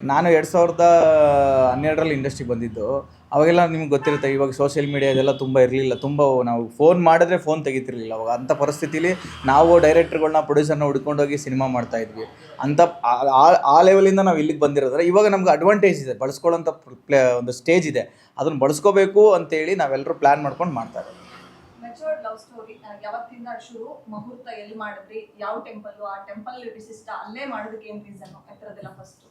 ನಾನು 2012ರಲ್ಲಿ ಇಂಡಸ್ಟ್ರಿಗೆ ಬಂದಿದ್ದು. ಅವಾಗೆಲ್ಲ ನಿಮ್ಗೆ ಗೊತ್ತಿರುತ್ತೆ, ಇವಾಗ ಸೋಷಿಯಲ್ ಮೀಡಿಯಾ ಇದೆಲ್ಲ ತುಂಬ ಇರಲಿಲ್ಲ. ತುಂಬ ನಾವು ಫೋನ್ ಮಾಡಿದ್ರೆ ಫೋನ್ ತೆಗಿತಿರ್ಲಿಲ್ಲ ಅವಾಗ. ಅಂಥ ಪರಿಸ್ಥಿತಿಲಿ ನಾವು ಡೈರೆಕ್ಟರ್ಗಳನ್ನ, ಪ್ರೊಡ್ಯೂಸರ್ನ ಹುಡ್ಕೊಂಡೋಗಿ ಸಿನಿಮಾ ಮಾಡ್ತಾಯಿದ್ವಿ. ಅಂಥ ಆ ಲೆವೆಲಿಂದ ನಾವು ಇಲ್ಲಿಗೆ ಬಂದಿರೋದ್ರೆ ಇವಾಗ ನಮ್ಗೆ ಅಡ್ವಾಂಟೇಜ್ ಇದೆ, ಬಳಸ್ಕೊಳ್ಳೋಂಥ ಒಂದು ಸ್ಟೇಜ್ ಇದೆ. ಅದನ್ನು ಬಳಸ್ಕೋಬೇಕು ಅಂತೇಳಿ ನಾವೆಲ್ಲರೂ ಪ್ಲ್ಯಾನ್ ಮಾಡ್ಕೊಂಡು ಮಾಡ್ತಾ ಇರೋದು. ಮೆಚೂರ್ಡ್ ಲವ್ ಸ್ಟೋರಿ ಯಾವತ್ತಿಂದ ಶುರು, ಮುಹೂರ್ತ ಎಲ್ಲಿ ಮಾಡಿದ್ರಿ, ಯಾವ ಟೆಂಪಲ್, ಆ ಟೆಂಪಲ್ ವಿಶಿಷ್ಟ, ಅಲ್ಲೇ ಮಾಡೋದಕ್ಕೆ ಏನು ರೀಸನ್, ಆ ಥರದ್ದೆಲ್ಲ ಫಸ್ಟ್.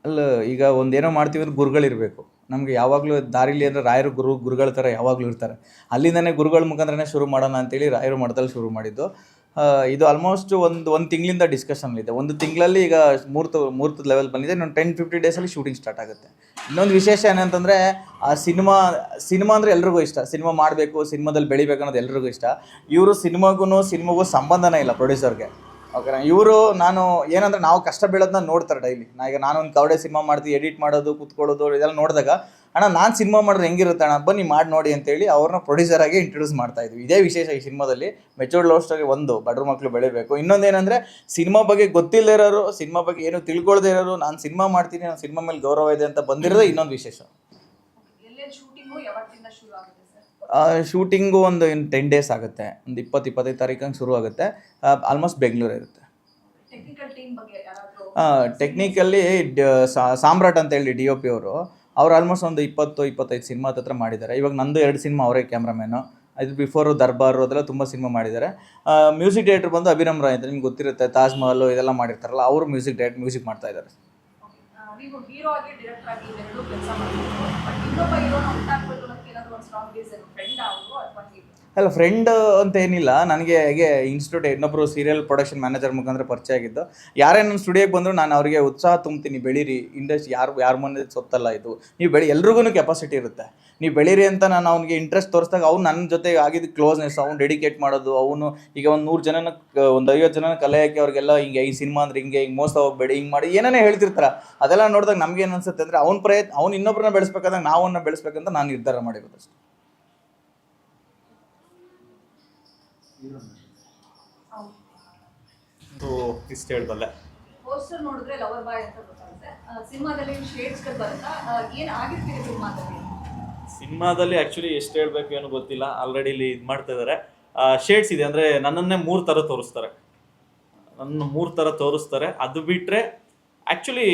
ಅಲ್ಲ, ಈಗ ಒಂದೇನೋ ಮಾಡ್ತೀವಿ ಅಂದ್ರೆ ಗುರುಗಳಿರಬೇಕು ನಮಗೆ. ಯಾವಾಗಲೂ ದಾರಿಲಿ ಅಂದರೆ ರಾಯರು ಗುರುಗಳ ಥರ ಯಾವಾಗಲೂ ಇರ್ತಾರೆ. ಅಲ್ಲಿಂದನೇ ಗುರುಗಳ ಮುಖಾಂತರನೇ ಶುರು ಮಾಡೋಣ ಅಂತೇಳಿ ರಾಯರು ಮಠದಲ್ಲಿ ಶುರು ಮಾಡಿದ್ದು. ಇದು ಆಲ್ಮೋಸ್ಟ್ ಒಂದು ತಿಂಗಳಿಂದ ಡಿಸ್ಕಷನ್ಲಿದೆ. ಒಂದು ತಿಂಗಳಲ್ಲಿ ಈಗ ಮುಹೂರ್ತದ ಲೆವೆಲ್ ಬಂದಿದೆ. ಇನ್ನೊಂದು 10-15 ಡೇಸಲ್ಲಿ ಶೂಟಿಂಗ್ ಸ್ಟಾರ್ಟ್ ಆಗುತ್ತೆ. ಇನ್ನೊಂದು ವಿಶೇಷ ಏನಂತಂದರೆ, ಆ ಸಿನಿಮಾ ಅಂದರೆ ಎಲ್ರಿಗೂ ಇಷ್ಟ. ಸಿನಿಮಾ ಮಾಡಬೇಕು, ಸಿನಿಮಾದಲ್ಲಿ ಬೆಳಿಬೇಕು ಅನ್ನೋದು ಎಲ್ರಿಗೂ ಇಷ್ಟ. ಇವರು ಸಿನಿಮಾಗೂ ಸಂಬಂಧನೇ ಇಲ್ಲ ಪ್ರೊಡ್ಯೂಸರ್ಗೆ. ಓಕೆನಾ. ಇವರು ಏನಂದರೆ ನಾವು ಕಷ್ಟ ಬೀಳೋದನ್ನ ನೋಡ್ತಾರೆ ಡೈಲಿ. ನಾನೊಂದು ಕವಡೆ ಸಿನಿಮಾ ಮಾಡ್ತೀವಿ, ಎಡಿಟ್ ಮಾಡೋದು, ಕೂತ್ಕೊಳ್ಳೋದು ಇದೆಲ್ಲ ನೋಡಿದಾಗ, ಅಣ್ಣ ನಾನು ಸಿನಿಮಾ ಮಾಡಿದ್ರೆ ಹೆಂಗಿರುತ್ತೆ ಅಣ್ಣ, ಬನ್ನಿ ಮಾಡಿ ನೋಡಿ ಅಂತೇಳಿ ಅವ್ರನ್ನ ಪ್ರೊಡ್ಯೂಸರಾಗಿ ಇಂಟ್ರೊಡ್ಯೂಸ್ ಮಾಡ್ತಾಯಿದ್ವಿ. ಇದೇ ವಿಶೇಷ ಈ ಸಿನಿಮಾದಲ್ಲಿ. ಮೆಚೂರ್ಡ್ ಲವ್ ಸ್ಟೋರಿ ಬಡ್ರ ಮಕ್ಕಳು ಬೆಳಿಬೇಕು. ಇನ್ನೊಂದೇನೆಂದರೆ, ಸಿನಿಮಾ ಬಗ್ಗೆ ಗೊತ್ತಿಲ್ಲದೆ ಇರೋರು, ಸಿನಿಮಾ ಬಗ್ಗೆ ಏನು ತಿಳ್ಕೊಳ್ದೇ ಇರೋರು, ನಾನು ಸಿನಿಮಾ ಮಾಡ್ತೀನಿ, ನಾನು ಸಿನಿಮಾ ಮೇಲೆ ಗೌರವ ಇದೆ ಅಂತ ಬಂದಿರೋದೇ ಇನ್ನೊಂದು ವಿಶೇಷ. ಶೂಟಿಂಗು ಒಂದು 10 ಡೇಸ್ ಆಗುತ್ತೆ. ಒಂದು 20-25 ತಾರೀಕಂಗೆ ಶುರು ಆಗುತ್ತೆ. ಆಲ್ಮೋಸ್ಟ್ ಬೆಂಗಳೂರು ಇರುತ್ತೆ. ಟೆಕ್ನಿಕಲ್ಲಿ ಸಾಮ್ರಾಟ್ ಅಂತ ಹೇಳಿ DOP ಅವ್ರು ಆಲ್ಮೋಸ್ಟ್ ಒಂದು 20-25 ಸಿನಿಮಾ ಹತ್ರ ಮಾಡಿದ್ದಾರೆ. ಇವಾಗ ನಂದು 2 ಸಿನಿಮಾ ಅವರೇ ಕ್ಯಾಮ್ರಾಮ್ಯಾನು. ಅದು ಬಿಫೋರು ದರ್ಬಾರು ಅದೆಲ್ಲ ತುಂಬ ಸಿನಿಮಾ ಮಾಡಿದ್ದಾರೆ. ಮ್ಯೂಸಿಕ್ ಡೈರೆಕ್ಟರ್ ಬಂದು ಅಭಿರಾಮ್ ರಾಯ್ ಅಂತ, ನಿಮ್ಗೆ ಗೊತ್ತಿರುತ್ತೆ, ತಾಜ್ ಮಹಲ್ ಇದೆಲ್ಲ ಮಾಡಿರ್ತಾರಲ್ಲ, ಅವರು ಮ್ಯೂಸಿಕ್ ಮಾಡ್ತಾ ಇದ್ದಾರೆ. ಅಲ್ಲ, ಫ್ರೆಂಡ್ ಅಂತ ಏನಿಲ್ಲ. ನನಗೆ ಹೇಗೆ ಇನ್ಸ್ಟಿಟ್ಯೂಟ್ ಇನ್ನೊಬ್ಬರು ಸೀರಿಯಲ್ ಪ್ರೊಡಕ್ಷನ್ ಮ್ಯಾನೇಜರ್ ಮುಖಾಂತರ ಪರಿಚಯ ಆಗಿದ್ದು. ಯಾರೇ ನನ್ನ ಸ್ಟುಡಿಯೋಗೆ ಬಂದರೂ ನಾನು ಅವರಿಗೆ ಉತ್ಸಾಹ ತುಂಬ್ತೀನಿ, ಬೆಳೀರಿ, ಇಂಡಸ್ಟ್ರಿ ಯಾರ ಮನೆ ಸೊತ್ತಲ್ಲ ಇದು, ನೀವು ಎಲ್ರಿಗೂ ಕೆಪಾಸಿಟಿ ಇರುತ್ತೆ, ನೀವು ಬೆಳೀರಿ ಅಂತ ನಾನು ಅವ್ನಿಗೆ ಇಂಟ್ರೆಸ್ಟ್ ತೋರಿಸಿದಾಗ ಅವ್ನು ನನ್ನ ಜೊತೆಗೆ ಆಗಿದ್ದು ಕ್ಲೋಸ್ನೆಸ್, ಅವ್ನು ಡೆಡಿಕೇಟ್ ಮಾಡೋದು. ಅವನು ಈಗ ಒಂದು 100 ಜನನ, ಒಂದು 50 ಜನನ ಕಲೆ ಹಾಕಿ ಅವ್ರಿಗೆಲ್ಲ ಹಿಂಗೆ ಈ ಸಿನಿಮಾ ಅಂದರೆ ಹಿಂಗೆ ಮೋಸ ಹೋಗ್ಬೇಡಿ, ಹಿಂಗೆ ಮಾಡಿ ಏನೇ ಹೇಳ್ತಿರ್ತಾರೆ. ಅದೆಲ್ಲ ನೋಡಿದಾಗ ನಮ್ಗೆ ಏನು ಅನ್ಸುತ್ತೆ ಅಂದರೆ, ಅವ್ನು ಇನ್ನೊಬ್ಬರನ್ನ ಬೆಳೆಸ್ಬೇಕಾದಾಗ ನಾವು ಅವನ್ನ ಬೆಳೆಸ್ಬೇಕಂತ ನಾನು ನಿರ್ಧಾರ ಮಾಡಿರೋದು ಅಷ್ಟೇ. ಇಷ್ಟು ಹೇಳ್ಬಲ್ಲೆ. ಪೋಸ್ಟರ್ ನೋಡಿದ್ರೆ ಲವರ್ ಬಾಯ್ ಅಂತ ಗೊತ್ತಾಗುತ್ತೆ. ಸಿನಿಮಾದಲ್ಲಿ ಶೇಡ್ಸ್ಗಳು ಬರುತ್ತಾ, ಏನು ಆಗಿರ್ತೀರಿ ಸಿನಿಮಾದಲ್ಲಿ ಆ್ಯಕ್ಚುಲಿ ಎಷ್ಟು ಹೇಳಬೇಕು ಏನೋ ಗೊತ್ತಿಲ್ಲ. ಆಲ್ರೆಡಿ ಇಲ್ಲಿ ಇದು ಮಾಡ್ತಾ ಇದ್ದಾರೆ. ಶೇಡ್ಸ್ ಇದೆ ಅಂದರೆ ನನ್ನನ್ನೇ 3 ಥರ ತೋರಿಸ್ತಾರೆ. ಅದು ಬಿಟ್ಟರೆ ಆ್ಯಕ್ಚುಲಿ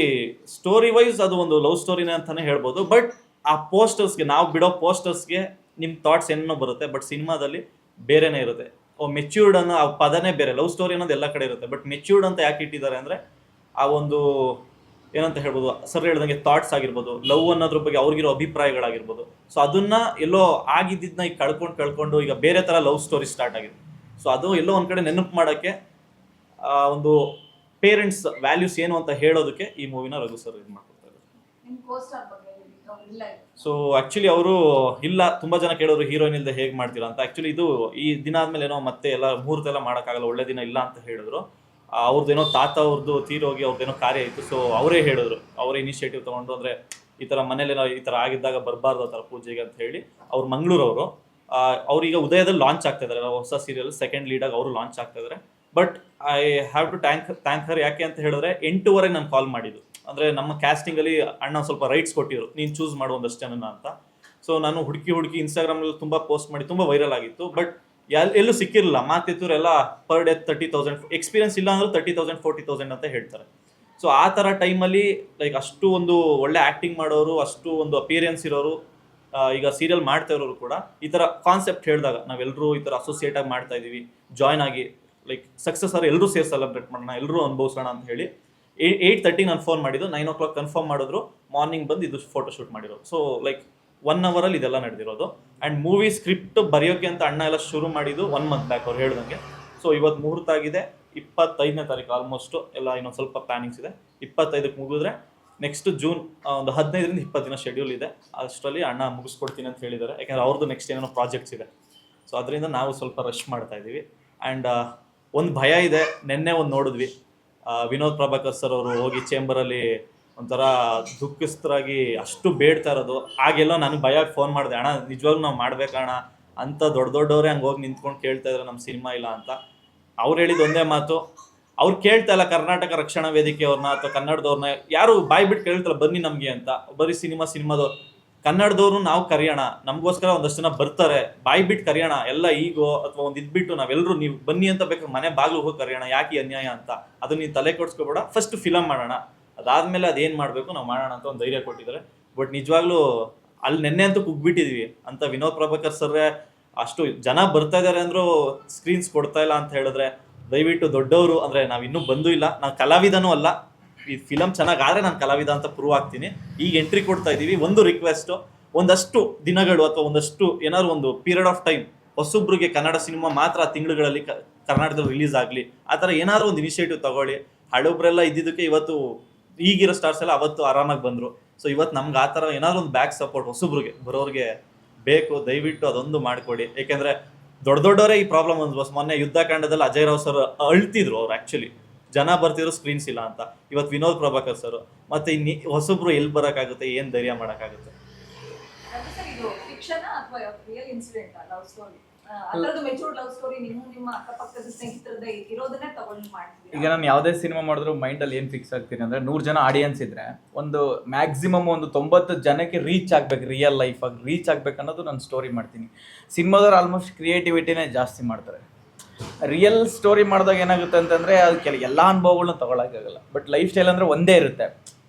ಸ್ಟೋರಿ ವೈಸ್ ಅದು ಒಂದು ಲವ್ ಸ್ಟೋರಿನೇ ಅಂತಲೇ ಹೇಳ್ಬೋದು. ಬಟ್ ಆ ಪೋಸ್ಟರ್ಸ್ಗೆ, ನಾವು ಬಿಡೋ ಪೋಸ್ಟರ್ಸ್ಗೆ ನಿಮ್ಮ ಥಾಟ್ಸ್ ಏನೋ ಬರುತ್ತೆ. ಬಟ್ ಸಿನಿಮಾದಲ್ಲಿ ಬೇರೆನೇ ಇರುತ್ತೆ. ಮೆಚ್ಯೂರ್ಡ್ ಅನ್ನೋ ಆ ಪದನೇ ಬೇರೆ. ಲವ್ ಸ್ಟೋರಿ ಅನ್ನೋದು ಎಲ್ಲ ಕಡೆ ಇರುತ್ತೆ. ಬಟ್ ಮೆಚ್ಯೂರ್ಡ್ ಅಂತ ಯಾಕೆ ಇಟ್ಟಿದ್ದಾರೆ ಅಂದರೆ, ಆ ಒಂದು ಏನಂತ ಹೇಳ್ಬೋದು, ಸರ್ ಹೇಳ್ದಂಗೆ ಥಾಟ್ಸ್ ಆಗಿರ್ಬೋದು, ಲವ್ ಅನ್ನೋದ್ರ ಬಗ್ಗೆ ಅವ್ರಿಗಿರೋ ಅಭಿಪ್ರಾಯಗಳಾಗಿರ್ಬೋದು. ಸೊ ಅದನ್ನು ಎಲ್ಲೋ ಆಗಿದ್ದನ್ನ ಈಗ ಕಳ್ಕೊಂಡು ಈಗ ಬೇರೆ ಥರ ಲವ್ ಸ್ಟೋರಿ ಸ್ಟಾರ್ಟ್ ಆಗಿದೆ. ಸೊ ಅದು ಎಲ್ಲೋ ಒಂದು ಕಡೆ ನೆನಪು ಮಾಡೋಕ್ಕೆ, ಒಂದು ಪೇರೆಂಟ್ಸ್ ವ್ಯಾಲ್ಯೂಸ್ ಏನು ಅಂತ ಹೇಳೋದಕ್ಕೆ ಈ ಮೂವಿನ ರಘು ಸರ್ ಇದು ಮಾಡ್ಕೊಡ್ತಾರೆ. ಸೊ ಆ್ಯಕ್ಚುಲಿ ಅವರು ಇಲ್ಲ, ತುಂಬ ಜನ ಕೇಳೋರು ಹೀರೋಯಿನ್ ಇಲ್ಲದೆ ಹೇಗೆ ಮಾಡ್ತೀರಾ ಅಂತ. ಆ್ಯಕ್ಚುಲಿ ಇದು ಈ ದಿನ ಆದಮೇಲೆ ಏನೋ ಮತ್ತೆ ಎಲ್ಲ ಮುಹೂರ್ತ ಎಲ್ಲ ಮಾಡೋಕ್ಕಾಗಲ್ಲ, ಒಳ್ಳೆ ದಿನ ಇಲ್ಲ ಅಂತ ಹೇಳಿದ್ರು. ಅವ್ರದ್ದೇನೋ ತಾತ ಅವ್ರದ್ದು ತೀರೋಗಿ ಅವ್ರದ್ದೇನೋ ಕಾರ್ಯ ಇತ್ತು. ಸೊ ಅವರೇ ಹೇಳಿದ್ರು, ಅವರೇ ಇನಿಷಿಯೇಟಿವ್ ತೊಗೊಂಡು, ಅಂದರೆ ಈ ಥರ ಮನೇಲೇನೋ ಈ ಥರ ಆಗಿದ್ದಾಗ ಬರಬಾರ್ದು ಆ ಥರ ಪೂಜೆಗೆ ಅಂತ ಹೇಳಿ. ಅವ್ರು ಮಂಗಳೂರವರು. ಅವ್ರೀಗ ಉದಯದಲ್ಲಿ ಲಾಂಚ್ ಆಗ್ತಾ ಇದ್ದಾರೆ, ಹೊಸ ಸೀರಿಯಲ್ ಸೆಕೆಂಡ್ ಲೀಡಾಗಿ ಅವರು ಲಾಂಚ್ ಆಗ್ತಾ ಇದ್ದಾರೆ. But I have to thank her. ಯಾಕೆ ಅಂತ ಹೇಳಿದ್ರೆ 8:00 ನಾನು ಕಾಲ್ ಮಾಡಿದ್ದು. ಅಂದರೆ ನಮ್ಮ ಕ್ಯಾಸ್ಟಿಂಗಲ್ಲಿ ಅಣ್ಣ ಸ್ವಲ್ಪ ರೈಟ್ಸ್ ಕೊಟ್ಟಿದ್ರು, ನೀನು ಚೂಸ್ ಮಾಡು ಒಂದಷ್ಟು ಜನನ ಅಂತ. ಸೊ ನಾನು ಹುಡುಕಿ ಇನ್ಸ್ಟಾಗ್ರಾಮಲ್ಲಿ ತುಂಬ ಪೋಸ್ಟ್ ಮಾಡಿ ತುಂಬ ವೈರಲ್ ಆಗಿತ್ತು. ಬಟ್ ಎಲ್ಲೂ ಸಿಕ್ಕಿರಲಿಲ್ಲ. ಮಾತಿತ್ತೂರು ಎಲ್ಲ ಪರ್ ಡೇ 30,000, ಎಕ್ಸ್ಪೀರಿಯನ್ಸ್ ಇಲ್ಲ ಅಂದ್ರೆ 30,000 40,000 ಅಂತ ಹೇಳ್ತಾರೆ. ಸೊ ಆ ಥರ ಟೈಮಲ್ಲಿ ಲೈಕ್ ಅಷ್ಟು ಒಂದು ಒಳ್ಳೆ ಆ್ಯಕ್ಟಿಂಗ್ ಮಾಡೋರು, ಅಷ್ಟು ಒಂದು ಅಪಿಯರೆನ್ಸ್ ಇರೋರು, ಈಗ ಸೀರಿಯಲ್ ಮಾಡ್ತಾ ಇರೋರು ಕೂಡ ಈ ಥರ ಕಾನ್ಸೆಪ್ಟ್ ಹೇಳಿದಾಗ ನಾವೆಲ್ಲರೂ ಈ ಥರ ಅಸೋಸಿಯೇಟ್ ಆಗಿ ಮಾಡ್ತಾ ಇದ್ದೀವಿ, ಜಾಯ್ನ್ ಆಗಿ ಲೈಕ್ ಸಕ್ಸಸ್ ಆದ್ರೆ ಎಲ್ಲರೂ ಸೇರಿ ಸೆಲೆಬ್ರೇಟ್ ಮಾಡೋಣ, ಎಲ್ಲರೂ ಅನುಭವಿಸೋಣ ಅಂತ ಹೇಳಿ 8:30 ನಾನು ಫೋನ್ ಮಾಡಿದ್ದು. 9 o'clock ಕನ್ಫರ್ಮ್ ಮಾಡಿದ್ರು. ಮಾರ್ನಿಂಗ್ ಬಂದು ಇದು ಫೋಟೋ ಶೂಟ್ ಮಾಡಿರೋದು. ಸೊ ಲೈಕ್ 1 ಅವರಲ್ಲಿ ಇದೆಲ್ಲ ನಡೆದಿರೋದು. ಆ್ಯಂಡ್ ಮೂವಿ ಸ್ಕ್ರಿಪ್ಟ್ ಬರೆಯೋಕ್ಕೆ ಅಂತ ಅಣ್ಣ ಎಲ್ಲ ಶುರು ಮಾಡಿದ್ದು 1 month ಬ್ಯಾಕ್ ಅವ್ರು ಹೇಳ್ದಂಗೆ. ಸೊ ಇವತ್ತು ಮುಹೂರ್ತ ಆಗಿದೆ 25ನೇ ತಾರೀಕು. ಆಲ್ಮೋಸ್ಟು ಎಲ್ಲ ಇನ್ನೊಂದು ಸ್ವಲ್ಪ ಪ್ಲಾನಿಂಗ್ಸ್ ಇದೆ. 25ಕ್ಕೆ ಮುಗಿದ್ರೆ ನೆಕ್ಸ್ಟ್ ಜೂನ್ ಒಂದು 15ರಿಂದ 20 ದಿನ ಶೆಡ್ಯೂಲ್ ಇದೆ. ಅಷ್ಟರಲ್ಲಿ ಅಣ್ಣ ಮುಗಿಸ್ಕೊಡ್ತೀನಿ ಅಂತ ಹೇಳಿದ್ದಾರೆ. ಯಾಕೆಂದರೆ ಅವ್ರದ್ದು ನೆಕ್ಸ್ಟ್ ಏನೇನೋ ಪ್ರಾಜೆಕ್ಟ್ಸ್ ಇದೆ. ಸೊ ಅದರಿಂದ ನಾವು ಸ್ವಲ್ಪ ರಶ್ ಮಾಡ್ತಾ ಇದ್ದೀವಿ. ಆ್ಯಂಡ್ ಒಂದು ಭಯ ಇದೆ. ನೆನ್ನೆ ಒಂದು ನೋಡಿದ್ವಿ, ವಿನೋದ್ ಪ್ರಭಾಕರ್ ಸರ್ ಅವರು ಹೋಗಿ ಚೇಂಬರಲ್ಲಿ ಒಂಥರ ದುಃಖಿಸ್ತರಾಗಿ ಅಷ್ಟು ಬೇಡ್ತಾ ಇರೋದು. ಆಗೆಲ್ಲೋ ನನಗೆ ಭಯ ಫೋನ್ ಮಾಡಿದೆ, ಅಣ್ಣ ನಿಜವಾಗ್ಲೂ ನಾವು ಮಾಡ್ಬೇಕಣ್ಣ ಅಂತ. ದೊಡ್ಡವರೇ ಹಂಗೆ ಹೋಗಿ ನಿಂತ್ಕೊಂಡು ಕೇಳ್ತಾ ಇದ್ದಾರೆ ನಮ್ಮ ಸಿನಿಮಾ ಇಲ್ಲ ಅಂತ. ಅವ್ರು ಹೇಳಿದ ಒಂದೇ ಮಾತು, ಅವ್ರು ಕೇಳ್ತಾ ಇಲ್ಲ ಕರ್ನಾಟಕ ರಕ್ಷಣಾ ವೇದಿಕೆ ಅವ್ರನ್ನ ಅಥವಾ ಕನ್ನಡದವ್ರನ್ನ, ಯಾರು ಬಾಯ್ ಬಿಟ್ಟು ಕೇಳ್ತಲ್ಲ ಬನ್ನಿ ನಮ್ಗೆ ಅಂತ. ಬರೀ ಸಿನಿಮಾದವ್ರು, ಕನ್ನಡದವ್ರು ನಾವು ಕರೆಯೋಣ, ನಮಗೋಸ್ಕರ ಒಂದಷ್ಟು ಜನ ಬರ್ತಾರೆ, ಬಾಯ್ ಬಿಟ್ಟು ಕರೆಯೋಣ, ಎಲ್ಲ ಈಗೋ ಅಥವಾ ಒಂದು ಇದ್ಬಿಟ್ಟು ನಾವೆಲ್ಲರೂ ನೀವು ಬನ್ನಿ ಅಂತ ಬೇಕಾದ್ರೆ ಮನೆ ಬಾಗ್ಲು ಹೋಗಿ ಕರೆಯೋಣ, ಯಾಕೆ ಅನ್ಯಾಯ ಅಂತ. ಅದನ್ನ ನೀವು ತಲೆ ಕೊಡ್ಸ್ಕೊಬೇಡ, ಫಸ್ಟ್ ಫಿಲಮ್ ಮಾಡೋಣ, ಅದಾದ್ಮೇಲೆ ಅದೇನ್ ಮಾಡ್ಬೇಕು ನಾವು ಮಾಡೋಣ ಅಂತ ಒಂದು ಧೈರ್ಯ ಕೊಟ್ಟಿದ್ದಾರೆ. ಬಟ್ ನಿಜವಾಗ್ಲೂ ಅಲ್ಲಿ ನೆನ್ನೆ ಅಂತೂ ಕುಗ್ಬಿಟ್ಟಿದೀವಿ ಅಂತ. ವಿನೋದ್ ಪ್ರಭಾಕರ್ ಸರ್ರೆ ಅಷ್ಟು ಜನ ಬರ್ತಾ ಇದಾರೆ ಅಂದ್ರೂ ಸ್ಕ್ರೀನ್ಸ್ ಕೊಡ್ತಾ ಇಲ್ಲ ಅಂತ ಹೇಳಿದ್ರೆ, ದಯವಿಟ್ಟು ದೊಡ್ಡವರು ಅಂದ್ರೆ ನಾವ್ ಇನ್ನೂ ಬಂದೂ ಇಲ್ಲ, ನಾವು ಕಲಾವಿದನೂ ಅಲ್ಲ, ಈ ಫಿಲಮ್ ಚೆನ್ನಾಗಾದ್ರೆ ನಾನು ಕಲಾವಿದ ಅಂತ ಪ್ರೂವ್ ಆಗ್ತೀನಿ. ಈಗ ಎಂಟ್ರಿ ಕೊಡ್ತಾ ಇದೀವಿ. ಒಂದು ರಿಕ್ವೆಸ್ಟ್, ಒಂದಷ್ಟು ದಿನಗಳು ಅಥವಾ ಒಂದಷ್ಟು ಏನಾದ್ರು ಒಂದು ಪೀರಿಯಡ್ ಆಫ್ ಟೈಮ್ ಹೊಸೊಬ್ರಿಗೆ ಕನ್ನಡ ಸಿನಿಮಾ ಮಾತ್ರ ತಿಂಗಳುಗಳಲ್ಲಿ ಕರ್ನಾಟಕದಲ್ಲಿ ರಿಲೀಸ್ ಆಗಲಿ, ಆ ಥರ ಏನಾದ್ರು ಒಂದು ಇನಿಷಿಯೇಟಿವ್ ತಗೊಳ್ಳಿ. ಹಳಬ್ರೆಲ್ಲ ಇದ್ದಿದ್ದಕ್ಕೆ ಇವತ್ತು ಈಗಿರೋ ಸ್ಟಾರ್ಸ್ ಎಲ್ಲ ಅವತ್ತು ಆರಾಮಾಗಿ ಬಂದ್ರು. ಸೊ ಇವತ್ತು ನಮ್ಗೆ ಆ ಥರ ಏನಾದ್ರು ಒಂದು ಬ್ಯಾಕ್ ಸಪೋರ್ಟ್ ಹೊಸಬ್ರಿಗೆ ಬರೋರಿಗೆ ಬೇಕು. ದಯವಿಟ್ಟು ಅದೊಂದು ಮಾಡಿಕೊಡಿ. ಯಾಕೆಂದ್ರೆ ದೊಡ್ಡವರೇ ಈ ಪ್ರಾಬ್ಲಮ್ ಒಂದು ಮೊನ್ನೆ ಯುದ್ಧಕಾಂಡದಲ್ಲಿ ಅಜಯ್ ರಾವ್ ಸರ್ ಅಳ್ತಿದ್ರು. ಅವ್ರು ಆಕ್ಚುಲಿ ಜನ ಬರ್ತಿದ್ರು ಸ್ಕ್ರೀನ್ಸ್ ಇಲ್ಲ ಅಂತ. ಇವತ್ತು ವಿನೋದ್ ಪ್ರಭಾಕರ್ ಸರ್ ಮತ್ತೆ ಇನ್ನು ಹೊಸಬ್ರು ಎಲ್ಲಿ ಬರೋಕ್ಕಾಗುತ್ತೆ, ಏನ್ ಧೈರ್ಯ ಮಾಡೋಕ್ಕಾಗುತ್ತೆ? ಇದು ಫಿಕ್ಷನ್ ಅಥವಾ ರಿಯಲ್ ಇನ್ಸಿಡೆಂಟ್ ಲವ್ ಸ್ಟೋರಿ? ಅದರದ್ದು ಮೆಚೂರ್ಡ್ ಲವ್ ಸ್ಟೋರಿ ನಿಮ್ಮ ಅಕ್ಕಪಕ್ಕದ ಸ್ನೇಹಿತರದ್ದೇ ಇರೋದನ್ನೇ ತಗೊಂಡು ಮಾಡ್ತೀವಿ. ಈಗ ನಾನು ಯಾವುದೇ ಸಿನಿಮಾ ಮಾಡಿದ್ರು ಮೈಂಡಲ್ಲಿ ಏನು ಫಿಕ್ಸ್ ಆಗ್ತೀನಿ ಅಂದರೆ, 100 ಜನ ಆಡಿಯನ್ಸ್ ಇದ್ರೆ ಒಂದು ಮ್ಯಾಕ್ಸಿಮಮ್ ಒಂದು 90 ಜನಕ್ಕೆ ರೀಚ್ ಆಗ್ಬೇಕು, ರಿಯಲ್ ಲೈಫಾಗಿ ರೀಚ್ ಆಗ್ಬೇಕು ಅನ್ನೋದು ನಾನು ಸ್ಟೋರಿ ಮಾಡ್ತೀನಿ. ಸಿನಿಮಾದವ್ರು ಆಲ್ಮೋಸ್ಟ್ ಕ್ರಿಯೇಟಿವಿಟಿನೇ ಜಾಸ್ತಿ ಮಾಡ್ತಾರೆ. ರಿಯಲ್ ಸ್ಟೋರಿ ಮಾಡಿದಾಗ ಏನಾಗುತ್ತೆ ಅಂತಂದರೆ ಅದು ಎಲ್ಲ ಅನುಭವಗಳನ್ನ ತೊಗೊಳಕ್ಕಾಗಲ್ಲ. ಬಟ್ ಲೈಫ್ ಸ್ಟೈಲ್ ಅಂದರೆ ಒಂದೇ ಇರುತ್ತೆ.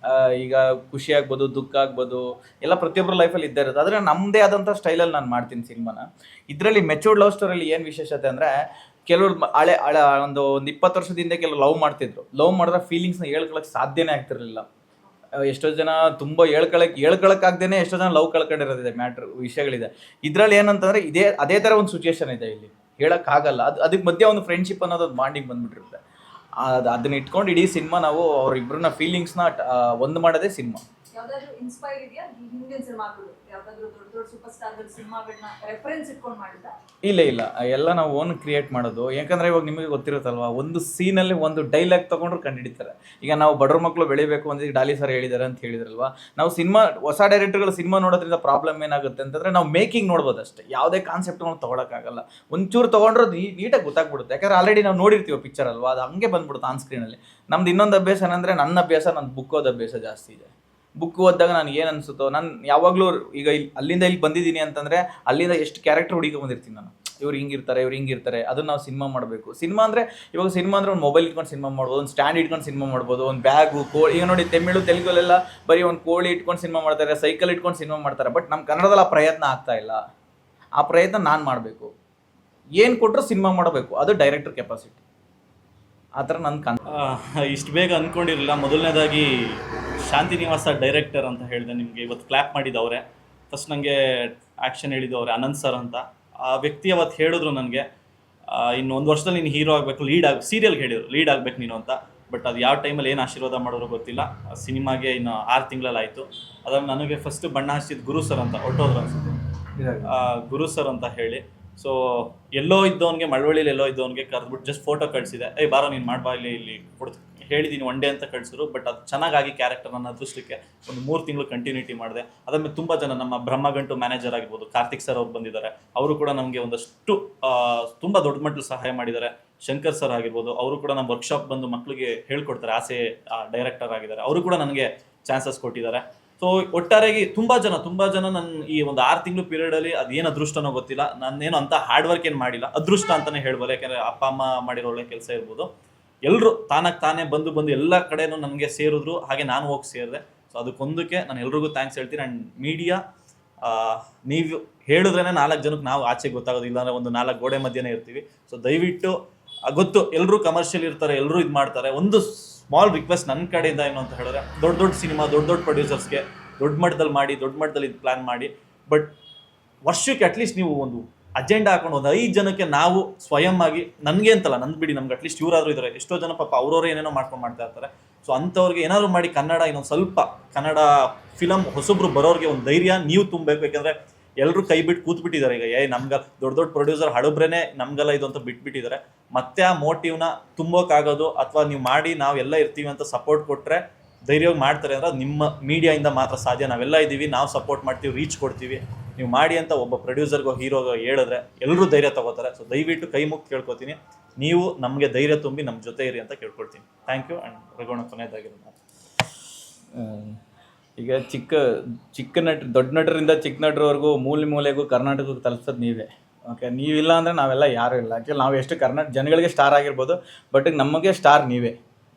ಈಗ ಖುಷಿ ಆಗ್ಬೋದು, ದುಃಖ ಆಗ್ಬೋದು, ಎಲ್ಲ ಪ್ರತಿಯೊಬ್ಬರ ಲೈಫಲ್ಲಿ ಇದ್ದೇ ಇರುತ್ತೆ. ಆದರೆ ನಮ್ಮದೇ ಆದಂಥ ಸ್ಟೈಲಲ್ಲಿ ನಾನು ಮಾಡ್ತೀನಿ ಸಿನಿಮಾನ. ಇದರಲ್ಲಿ ಮೆಚೂರ್ಡ್ ಲವ್ ಸ್ಟೋರಿಯಲ್ಲಿ ಏನು ವಿಶೇಷತೆ ಅಂದರೆ, ಕೆಲವ್ರು ಹಳೆ 20 ವರ್ಷದಿಂದ ಕೆಲವು ಲವ್ ಮಾಡ್ತಿದ್ರು. ಲವ್ ಮಾಡಿದ್ರೆ ಫೀಲಿಂಗ್ಸ್ನ ಹೇಳ್ಕೊಳಕ್ಕೆ ಸಾಧ್ಯನೇ ಆಗ್ತಿರ್ಲಿಲ್ಲ. ಎಷ್ಟೋ ಜನ ತುಂಬ ಹೇಳ್ಕೊಳಕ್ಕಾಗ್ದೇನೆ ಎಷ್ಟೋ ಜನ ಲವ್ ಕಳ್ಕೊಂಡಿರೋದಿದೆ, ವಿಷಯಗಳಿದೆ. ಇದರಲ್ಲಿ ಏನಂತಂದರೆ ಅದೇ ಥರ ಒಂದು ಸಿಚುಯೇಷನ್ ಇದೆ ಇಲ್ಲಿ, ಹೇಳೋಕ್ಕಾಗಲ್ಲ. ಅದಕ್ಕೆ ಮಧ್ಯೆ ಒಂದು ಫ್ರೆಂಡ್ಶಿಪ್ ಅನ್ನೋದು ಒಂದು ಬಾಂಡಿಂಗ್ ಬಂದ್ಬಿಟ್ಟಿರುತ್ತೆ. ಅದನ್ನ ಇಟ್ಕೊಂಡು ಇಡೀ ಸಿನಿಮಾ ನಾವು ಅವ್ರಿಬ್ರನ್ನ ಫೀಲಿಂಗ್ಸ್ನ ಒಂದು ಮಾಡೋದೇ ಸಿನಿಮಾ. ಯಾವ್ದಾದ್ರು ಇನ್ಸ್ಪೈರ್ ಇದೆಯಾ ಹಿಂದಿನ ಸಿನಿಮಾಗಳು? ಯಾವ್ದಾದ್ರು ದೊಡ್ಡ ಸೂಪರ್ ಸ್ಟಾರ್ಗಳ ಸಿನಿಮಾಗಳನ್ನ ರೆಫರೆನ್ಸ್ ಇಟ್ಕೊಂಡು ಮಾಡಿದ? ಇಲ್ಲ, ಎಲ್ಲ ನಾವು ಓನ್ ಕ್ರಿಯೇಟ್ ಮಾಡೋದು. ಯಾಕಂದ್ರೆ ಇವಾಗ ನಿಮಗೆ ಗೊತ್ತಿರುತ್ತಲ್ವಾ, ಒಂದು ಸೀನಲ್ಲಿ ಒಂದು ಡೈಲಾಗ್ ತಗೊಂಡ್ರು ಕಂಡುಹಿಡಿತಾರೆ. ಈಗ ನಾವು ಬಡವ್ರ ಮಕ್ಕಳು ಬೆಳಿಬೇಕು ಅಂತ ಡಾಲಿ ಸರ್ ಹೇಳಿದ್ದಾರೆ ಅಂತ ಹೇಳಿದ್ರಲ್ವಾ. ನಾವು ಸಿನಿಮಾ ಹೊಸ ಡೈರೆಕ್ಟರ್ಗಳು ಸಿನಿಮಾ ನೋಡೋದ್ರಿಂದ ಪ್ರಾಬ್ಲಮ್ ಏನಾಗುತ್ತೆ ಅಂತಂದ್ರೆ, ನಾವು ಮೇಕಿಂಗ್ ನೋಡ್ಬೋದು ಅಷ್ಟೇ, ಯಾವುದೇ ಕಾನ್ಸೆಪ್ಟ್ಗಳು ತೊಗೊಳಕ್ಕಾಗಲ್ಲ. ಒಂಚೂರು ತೊಗೊಂಡ್ರೆ ನೀಟಾಗಿ ಗೊತ್ತಾಗ್ಬಿಡುತ್ತೆ. ಯಾಕಂದ್ರೆ ಆಲ್ರೆಡಿ ನಾವು ನೋಡಿರ್ತೀವಿ ಪಿಕ್ಚರ್ ಅಲ್ವಾ, ಅದು ಹಂಗೆ ಬಂದ್ಬಿಡುತ್ತೆ ಆನ್ ಸ್ಕ್ರೀನಲ್ಲಿ. ನಮ್ದು ಇನ್ನೊಂದು ಅಭ್ಯಾಸ ಏನಂದರೆ, ನನ್ನ ಬುಕ್ ಓದೋ ಅಭ್ಯಾಸ ಜಾಸ್ತಿ ಇದೆ. ಬುಕ್ ಓದಿದಾಗ ನನಗೆ ಏನು ಅನಿಸುತ್ತೋ, ನಾನು ಯಾವಾಗಲೂ ಈಗ ಅಲ್ಲಿಂದ ಇಲ್ಲಿ ಬಂದಿದ್ದೀನಿ ಅಂತಂದರೆ ಅಲ್ಲಿಂದ ಎಷ್ಟು ಕ್ಯಾರೆಕ್ಟರ್ ಹುಡುಕೊಂಬಂದಿರ್ತೀನಿ ನಾನು. ಇವ್ರು ಹಿಂಗಿರ್ತಾರೆ, ಅದನ್ನ ನಾವು ಸಿನಿಮಾ ಮಾಡಬೇಕು. ಸಿನಿಮಾ ಅಂದರೆ ಇವಾಗ ಸಿನಿಮಾ ಅಂದರೆ ಒಂದು ಮೊಬೈಲ್ ಇಟ್ಕೊಂಡು ಸಿನಿಮಾ ಮಾಡ್ಬೋದು, ಒಂದು ಸ್ಟ್ಯಾಂಡ್ ಇಟ್ಕೊಂಡು ಸಿನಿಮಾ ಮಾಡ್ಬೋದು, ಒಂದು ಬ್ಯಾಗು, ಕೋಳಿ. ಈಗ ನೋಡಿ ತೆಲುಗಲ್ಲೆಲ್ಲ ಬರೀ ಒಂದು ಕೋಳಿ ಇಟ್ಕೊಂಡು ಸಿನಿಮಾ ಮಾಡ್ತಾರೆ, ಸೈಕಲ್ ಇಟ್ಕೊಂಡು ಸಿನಿಮಾ ಮಾಡ್ತಾರೆ. ಬಟ್ ನಮ್ಮ ಕನ್ನಡದಲ್ಲಿ ಆ ಪ್ರಯತ್ನ ಆಗ್ತಾ ಇಲ್ಲ. ಆ ಪ್ರಯತ್ನ ನಾನು ಮಾಡಬೇಕು. ಏನು ಕೊಟ್ಟರು ಸಿನಿಮಾ ಮಾಡಬೇಕು, ಅದು ಡೈರೆಕ್ಟರ್ ಕೆಪಾಸಿಟಿ. ಆ ಥರ ನನ್ನ ಇಷ್ಟು ಬೇಗ ಅಂದ್ಕೊಂಡಿರಲಿಲ್ಲ. ಮೊದಲನೇದಾಗಿ ಶಾಂತಿನಿವಾಸ ಡೈರೆಕ್ಟರ್ ಅಂತ ಹೇಳಿದೆ ನಿಮಗೆ. ಇವತ್ತು ಕ್ಲ್ಯಾಪ್ ಮಾಡಿದವ್ರೆ. ಫಸ್ಟ್ ನನಗೆ ಆ್ಯಕ್ಷನ್ ಹೇಳಿದವ್ರೆ ಅನಂತ್ ಸರ್ ಅಂತ. ಆ ವ್ಯಕ್ತಿ ಅವತ್ತು ಹೇಳಿದ್ರು ನನಗೆ, ಇನ್ನು 1 ವರ್ಷದಲ್ಲಿ ನೀನು ಹೀರೋ ಆಗಬೇಕು, ಸೀರಿಯಲ್ಗೆ ಹೇಳಿದ್ರು ಲೀಡ್ ಆಗಬೇಕು ನೀನು ಅಂತ. ಬಟ್ ಅದು ಯಾವ ಟೈಮಲ್ಲಿ ಏನು ಆಶೀರ್ವಾದ ಮಾಡೋರು ಗೊತ್ತಿಲ್ಲ. ಸಿನಿಮಾಗೆ ಇನ್ನು 6 ತಿಂಗಳಲ್ಲಿ ಆಯಿತು. ಅದ್ರಲ್ಲಿ ನನಗೆ ಫಸ್ಟ್ ಬಣ್ಣ ಹಚ್ಚಿದ್ದು ಗುರು ಸರ್ ಅಂತ, ಹೊರಟೋದ್ರು ಅನ್ಸುತ್ತೆ, ಗುರು ಸರ್ ಅಂತ ಹೇಳಿ. ಸೊ ಎಲ್ಲೋ ಇದ್ದವನಿಗೆ, ಮಳವಳ್ಳಿಲಿ ಎಲ್ಲೋ ಇದ್ದವನಿಗೆ ಕರೆದ್ಬಿಟ್ಟು ಜಸ್ಟ್ ಫೋಟೋ ಕಳಿಸಿದೆ. ಬಾರೋ ನೀನು ಮಾಡ್ಬಾ, ಇಲ್ಲಿ ಹೇಳಿದ್ದೀನಿ 1 ಡೇ ಅಂತ ಕಳಿಸಿದ್ರು. ಬಟ್ ಅದು ಚೆನ್ನಾಗಿ ಕ್ಯಾರೆಕ್ಟರ್ ನನ್ನ ಅದೃಷ್ಟಕ್ಕೆ ಒಂದು 3 ತಿಂಗಳು ಕಂಟಿನ್ಯೂಟಿ ಮಾಡಿದೆ. ಅದಾದ್ಮೇಲೆ ತುಂಬ ಜನ, ನಮ್ಮ ಬ್ರಹ್ಮಗಂಟು ಮ್ಯಾನೇಜರ್ ಆಗಿರ್ಬೋದು ಕಾರ್ತಿಕ್ ಸರ್ ಅವ್ರು ಬಂದಿದ್ದಾರೆ. ಅವರು ಕೂಡ ನಮಗೆ ಒಂದಷ್ಟು ತುಂಬ ದೊಡ್ಡ ಮಟ್ಟದಲ್ಲಿ ಸಹಾಯ ಮಾಡಿದ್ದಾರೆ. ಶಂಕರ್ ಸರ್ ಆಗಿರ್ಬೋದು, ಅವರು ಕೂಡ ನಮ್ಮ ವರ್ಕ್ಶಾಪ್ ಬಂದು ಮಕ್ಕಳಿಗೆ ಹೇಳ್ಕೊಡ್ತಾರೆ, ಆಸೆ ಡೈರೆಕ್ಟರ್ ಆಗಿದ್ದಾರೆ. ಅವರು ಕೂಡ ನನಗೆ ಚಾನ್ಸಸ್ ಕೊಟ್ಟಿದ್ದಾರೆ. ಸೊ ಒಟ್ಟಾರೆಯಾಗಿ ತುಂಬ ಜನ ನನ್ನ ಈ ಒಂದು 6 ತಿಂಗಳು ಪೀರಿಯಡಲ್ಲಿ ಅದೇನು ಅದೃಷ್ಟನೋ ಗೊತ್ತಿಲ್ಲ, ನಾನೇನು ಅಂತ ಹಾರ್ಡ್ ವರ್ಕ್ ಏನು ಮಾಡಿಲ್ಲ, ಅದೃಷ್ಟ ಅಂತಲೇ ಹೇಳ್ಬೋದು. ಯಾಕೆಂದರೆ ಅಪ್ಪ ಅಮ್ಮ ಮಾಡಿರೋ ಒಳ್ಳೆ ಕೆಲಸ ಇರ್ಬೋದು. ಎಲ್ಲರೂ ತಾನೇ ಬಂದು ಎಲ್ಲ ಕಡೆನೂ ನನಗೆ ಸೇರಿದ್ರು, ಹಾಗೆ ನಾನು ಹೋಗಿ ಸೇರಿದೆ. ಸೊ ಅದಕ್ಕೊಂದಕ್ಕೆ ನಾನು ಎಲ್ರಿಗೂ ಥ್ಯಾಂಕ್ಸ್ ಹೇಳ್ತೀನಿ. ಆ್ಯಂಡ್ ಮೀಡಿಯಾ, ನೀವು ಹೇಳಿದ್ರೇ 4 ಜನಕ್ಕೆ ನಾವು ಆಚೆಗೆ ಗೊತ್ತಾಗೋದು, ಇಲ್ಲಾಂದರೆ ಒಂದು 4 ಗೋಡೆ ಮಧ್ಯೆನೇ ಇರ್ತೀವಿ. ಸೊ ದಯವಿಟ್ಟು ಗೊತ್ತು ಎಲ್ಲರೂ ಕಮರ್ಷಿಯಲ್ ಇರ್ತಾರೆ, ಎಲ್ಲರೂ ಇದು ಮಾಡ್ತಾರೆ. ಒಂದು ಸ್ಮಾಲ್ ರಿಕ್ವೆಸ್ಟ್ ನನ್ನ ಕಡೆಯಿಂದ ಏನು ಅಂತ ಹೇಳಿದ್ರೆ, ದೊಡ್ಡ ಸಿನಿಮಾ, ದೊಡ್ಡ ಪ್ರೊಡ್ಯೂಸರ್ಸ್ಗೆ ದೊಡ್ಡ ಮಟ್ಟದಲ್ಲಿ ಇದು ಪ್ಲ್ಯಾನ್ ಮಾಡಿ. ಬಟ್ ವರ್ಷಕ್ಕೆ ಅಟ್ಲೀಸ್ಟ್ ನೀವು ಒಂದು ಅಜೆಂಡಾ ಹಾಕೊಂಡು ಒಂದು 5 ಜನಕ್ಕೆ ನಾವು ಸ್ವಯಂ ಆಗಿ, ನನಗೆ ಅಂತಲ್ಲ, ನಂದು ಬಿಡಿ, ನಮ್ಗೆ ಅಟ್ಲೀಸ್ಟ್ ಇವರಾದರೂ ಇದ್ದಾರೆ. ಎಷ್ಟೋ ಜನ ಪಾಪ ಅವ್ರವ್ರೇ ಏನೇನೋ ಮಾಡ್ತಾ ಇರ್ತಾರೆ. ಸೊ ಅಂಥವ್ರಿಗೆ ಏನಾದ್ರು ಮಾಡಿ ಕನ್ನಡ ಇನ್ನೊಂದು ಸ್ವಲ್ಪ ಕನ್ನಡ ಫಿಲಮ್ ಹೊಸಬ್ರು ಬರೋರಿಗೆ ಒಂದು ಧೈರ್ಯ ನೀವು ತುಂಬಬೇಕು. ಯಾಕೆಂದರೆ ಎಲ್ಲರೂ ಕೈ ಬಿಟ್ಟು ಕೂತ್ಬಿಟ್ಟಿದ್ದಾರೆ. ಈಗ ನಮ್ಗೆ ದೊಡ್ಡ ಪ್ರೊಡ್ಯೂಸರ್ ಹಳಬ್ರೇನೆ ನಮ್ಗೆಲ್ಲ ಇದು ಅಂತ ಬಿಟ್ಬಿಟ್ಟಿದ್ದಾರೆ. ಮತ್ತೆ ಆ ಮೋಟಿವ್ನ ತುಂಬೋಕ್ಕಾಗೋದು, ಅಥವಾ ನೀವು ಮಾಡಿ ನಾವೆಲ್ಲ ಇರ್ತೀವಿ ಅಂತ ಸಪೋರ್ಟ್ ಕೊಟ್ಟರೆ ಧೈರ್ಯವಾಗಿ ಮಾಡ್ತಾರೆ. ಅಂದರೆ ನಿಮ್ಮ ಮೀಡಿಯಾಯಿಂದ ಮಾತ್ರ ಸಾಧ್ಯ. ನಾವೆಲ್ಲ ಇದ್ದೀವಿ, ನಾವು ಸಪೋರ್ಟ್ ಮಾಡ್ತೀವಿ, ರೀಚ್ ಕೊಡ್ತೀವಿ. ನೀವು ಮಾಡಿ ಅಂತ ಒಬ್ಬ ಪ್ರೊಡ್ಯೂಸರ್ಗೋ ಹೀರೋಗೋ ಹೇಳಿದ್ರೆ ಎಲ್ಲರೂ ಧೈರ್ಯ ತಗೋತಾರೆ. ಸೊ ದಯವಿಟ್ಟು ಕೈ ಮುಗಿ ಕೇಳ್ಕೊತೀನಿ, ನೀವು ನಮಗೆ ಧೈರ್ಯ ತುಂಬಿ ನಮ್ಮ ಜೊತೆ ಇರಿ ಅಂತ ಕೇಳ್ಕೊಳ್ತೀನಿ. Thank you. ಆ್ಯಂಡ್ ರಘುವಣ ಕೊನೆಯದಾಗಿರೋದು ಈಗ ಚಿಕ್ಕ ದೊಡ್ಡ ನಟರಿಂದ ಚಿಕ್ಕ ನಟರವರೆಗೂ ಮೂಲೆಗೂ ಕರ್ನಾಟಕಕ್ಕೆ ತಲುಪಿಸೋದು ನೀವೇ. ಓಕೆ, ನೀವಿಲ್ಲ ಅಂದರೆ ನಾವೆಲ್ಲ ಯಾರೂ ಇಲ್ಲ. ಆ್ಯಕ್ಚುಲಿ ನಾವು ಎಷ್ಟು ಜನಗಳಿಗೆ ಸ್ಟಾರ್ ಆಗಿರ್ಬೋದು, ಬಟ್ ನಮಗೆ ಸ್ಟಾರ್ ನೀವೇ.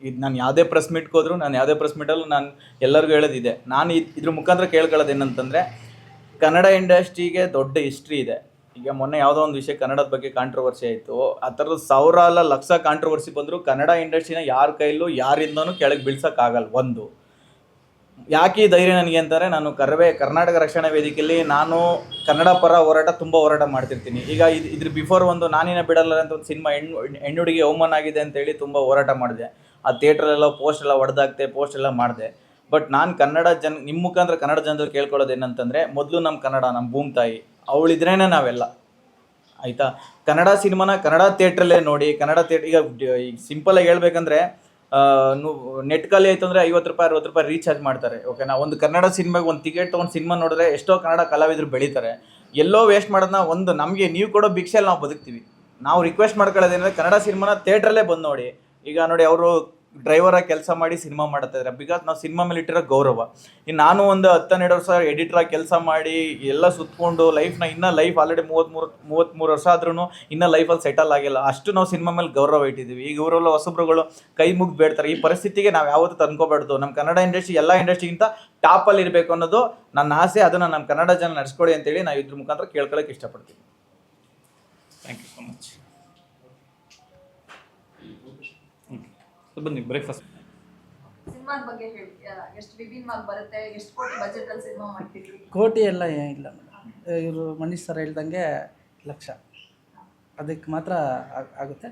ಇದು ನಾನು ಯಾವುದೇ ಪ್ರೆಸ್ ಮೀಟ್ಗೆ ಹೋದ್ರು, ನಾನು ಯಾವುದೇ ಪ್ರೆಸ್ ಮೀಟಲ್ಲೂ ನಾನು ಎಲ್ಲರಿಗೂ ಹೇಳೋದಿದೆ. ನಾನು ಇದ್ರ ಮುಖಾಂತರ ಕೇಳ್ಕೊಳ್ಳೋದು ಏನಂತಂದರೆ, ಕನ್ನಡ ಇಂಡಸ್ಟ್ರಿಗೆ ದೊಡ್ಡ ಹಿಸ್ಟ್ರಿ ಇದೆ. ಈಗ ಮೊನ್ನೆ ಯಾವುದೋ ಒಂದು ವಿಷಯ ಕನ್ನಡದ ಬಗ್ಗೆ ಕಾಂಟ್ರವರ್ಸಿ ಆಯಿತು. ಆ ಥರದ ಸಾವಿರ ಅಲ್ಲ ಲಕ್ಷ ಕಾಂಟ್ರವರ್ಸಿ ಬಂದರೂ ಕನ್ನಡ ಇಂಡಸ್ಟ್ರಿನ ಯಾರ ಕೈಲೂ ಯಾರಿಂದನೂ ಕೆಳಗೆ ಬೀಳ್ಸೋಕ್ಕಾಗಲ್ಲ. ಒಂದು ಯಾಕೆ ಈ ಧೈರ್ಯ ನನಗೆ ಅಂತಾರೆ, ನಾನು ಕರ್ನಾಟಕ ರಕ್ಷಣಾ ವೇದಿಕೆಯಲ್ಲಿ ನಾನು ಕನ್ನಡ ಪರ ತುಂಬ ಹೋರಾಟ ಮಾಡ್ತಿರ್ತೀನಿ. ಈಗ ಇದ್ರ ಬಿಫೋರ್ ಒಂದು ನಾನಿನ ಬಿಡಲ್ಲ ಅಂತ ಒಂದು ಸಿನಿಮಾ ಹೆಣ್ಣುಡುಗಿ ಅವಮಾನ ಆಗಿದೆ ಅಂತೇಳಿ ತುಂಬ ಹೋರಾಟ ಮಾಡಿದೆ. ಆ ಥಿಯೇಟ್ರಲ್ಲೆಲ್ಲ ಪೋಸ್ಟ್ ಎಲ್ಲ ಹೊಡೆದಾಕ್ತೆ, ಪೋಸ್ಟ್ ಎಲ್ಲ ಮಾಡಿದೆ. ಬಟ್ ನಾನು ನಿಮ್ಮ ಮುಖಾಂತರ ಕನ್ನಡ ಜನರು ಕೇಳ್ಕೊಳ್ಳೋದು ಏನಂತಂದರೆ, ಮೊದಲು ನಮ್ಮ ಕನ್ನಡ, ನಮ್ಮ ಭೂಮಿ ತಾಯಿ ಅವಳಿದ್ರೇ ನಾವೆಲ್ಲ, ಆಯಿತಾ? ಕನ್ನಡ ಸಿನಿಮಾನ ಕನ್ನಡ ಥಿಯೇಟ್ರಲ್ಲೇ ನೋಡಿ. ಕನ್ನಡ ಈಗ ಸಿಂಪಲಾಗಿ ಹೇಳ್ಬೇಕಂದ್ರೆ, ನೆಟ್ ಖಾಲಿ ಆಯಿತು ಅಂದರೆ 50 ರೂಪಾಯಿ 60 ರೂಪಾಯಿ ರೀಚಾರ್ಜ್ ಮಾಡ್ತಾರೆ. ಓಕೆನಾ? ಒಂದು ಕನ್ನಡ ಸಿನಿಮಾಗೆ ಒಂದು ಟಿಕೆಟ್ ತೊಗೊಂಡು ಸಿನಿಮಾ ನೋಡಿದ್ರೆ ಎಷ್ಟೋ ಕನ್ನಡ ಕಲಾವಿದರು ಬೆಳೀತಾರೆ. ಎಲ್ಲೋ ವೇಸ್ಟ್ ಮಾಡೋದನ್ನ ನಮಗೆ ನೀವು ಕೊಡೋ ಭಿಕ್ಷೆಯಲ್ಲಿ ನಾವು ಬದುಕ್ತೀವಿ. ನಾವು ರಿಕ್ವೆಸ್ಟ್ ಮಾಡ್ಕೊಳ್ಳೋದೇನೆಂದರೆ, ಕನ್ನಡ ಸಿನಿಮಾನ ಥಿಯೇಟ್ರಲ್ಲೇ ಬಂದು ನೋಡಿ. ಈಗ ನೋಡಿ, ಅವರು ಡ್ರೈವರಾಗಿ ಕೆಲಸ ಮಾಡಿ ಸಿನಿಮಾ ಮಾಡ್ತಾ ಇದ್ದಾರೆ, ಬಿಕಾಸ್ ನಾವು ಸಿನಿಮಾ ಮೇಲೆ ಇಟ್ಟಿರೋ ಗೌರವ. ಇನ್ನು ನಾನು ಒಂದು 10-12 ವರ್ಷ ಎಡಿಟ್ರಾಗಿ ಕೆಲಸ ಮಾಡಿ ಎಲ್ಲ ಸುತ್ತಕೊಂಡು ಇನ್ನೂ ಲೈಫ್ ಆಲ್ರೆಡಿ 33 ವರ್ಷ ಆದ್ರೂ ಇನ್ನೂ ಲೈಫಲ್ಲಿ ಸೆಟಲ್ ಆಗಿಲ್ಲ. ಅಷ್ಟು ನಾವು ಸಿನಿಮಾ ಮೇಲೆ ಗೌರವ ಇಟ್ಟಿದ್ದೀವಿ. ಈಗ ಇವರೆಲ್ಲ ಹೊಸಬ್ರುಗಳು ಕೈ ಮುಗಿ ಬೇಡ್ತಾರೆ. ಈ ಪರಿಸ್ಥಿತಿಗೆ ನಾವು ಯಾವತ್ತೂ ತಂದ್ಕೋಬಾರ್ದು. ನಮ್ಮ ಕನ್ನಡ ಇಂಡಸ್ಟ್ರಿ ಎಲ್ಲ ಇಂಡಸ್ಟ್ರಿಗಿಂತ ಟಾಪಲ್ಲಿ ಇರಬೇಕು ಅನ್ನೋದು ನನ್ನ ಆಸೆ. ಅದನ್ನು ನಮ್ಮ ಕನ್ನಡ ಜನ ನಡೆಸ್ಕೊಡಿ ಅಂತೇಳಿ ನಾವು ಇದ್ರ ಮುಖಾಂತರ ಕೇಳ್ಕೊಳ್ಳೋಕೆ ಇಷ್ಟಪಡ್ತೀನಿ. Thank you so much. ಬನ್ನಿ ಬ್ರೇಕ್ಫಾಸ್ಟ್. ಸಿನಿಮಾದ ಬಗ್ಗೆ ಹೇಳಿ, ಎಷ್ಟು ವಿಭಿನ್ನವಾಗಿ ಬರುತ್ತೆ, ಎಷ್ಟು ಕೋಟಿ ಬಜೆಟ್ ಅಲ್ಲಿ ಸಿನಿಮಾ ಮಾಡ್ತೀವಿ? ಕೋಟಿ ಎಲ್ಲ ಇಲ್ಲ ಮೇಡಮ್. ಇವರು ಮನೀಶ್ ಸರ್ ಹೇಳ್ದಂಗೆ ಲಕ್ಷ, ಅದಕ್ಕೆ ಮಾತ್ರ ಆಗುತ್ತೆ.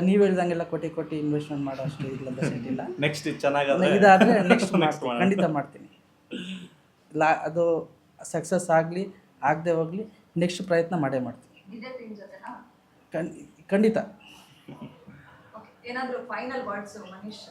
ನೀವು ಹೇಳ್ದಂಗೆಲ್ಲ ಕೋಟಿ ಇನ್ವೆಸ್ಟ್ಮೆಂಟ್ ಮಾಡೋ ಅಷ್ಟು ಇಲ್ಲ, ಬಜೆಟ್ ಇಲ್ಲ. ನೆಕ್ಸ್ಟ್ ಚೆನ್ನಾಗಿ ಇದಾದರೆ ನೆಕ್ಸ್ಟ್ ಖಂಡಿತ ಮಾಡ್ತೀನಿ. ಅದು ಸಕ್ಸಸ್ ಆಗಲಿ ಆಗದೆ ಹೋಗಲಿ, ನೆಕ್ಸ್ಟ್ ಪ್ರಯತ್ನ ಮಾಡೇ ಮಾಡ್ತೀನಿ. ಇದೇ ಟೀಮ್ ಜೊತೆನಾ? ಖಂಡಿತ. ಏನಾದರೂ ಫೈನಲ್ ವರ್ಡ್ಸ್ ಮನೀಶ್?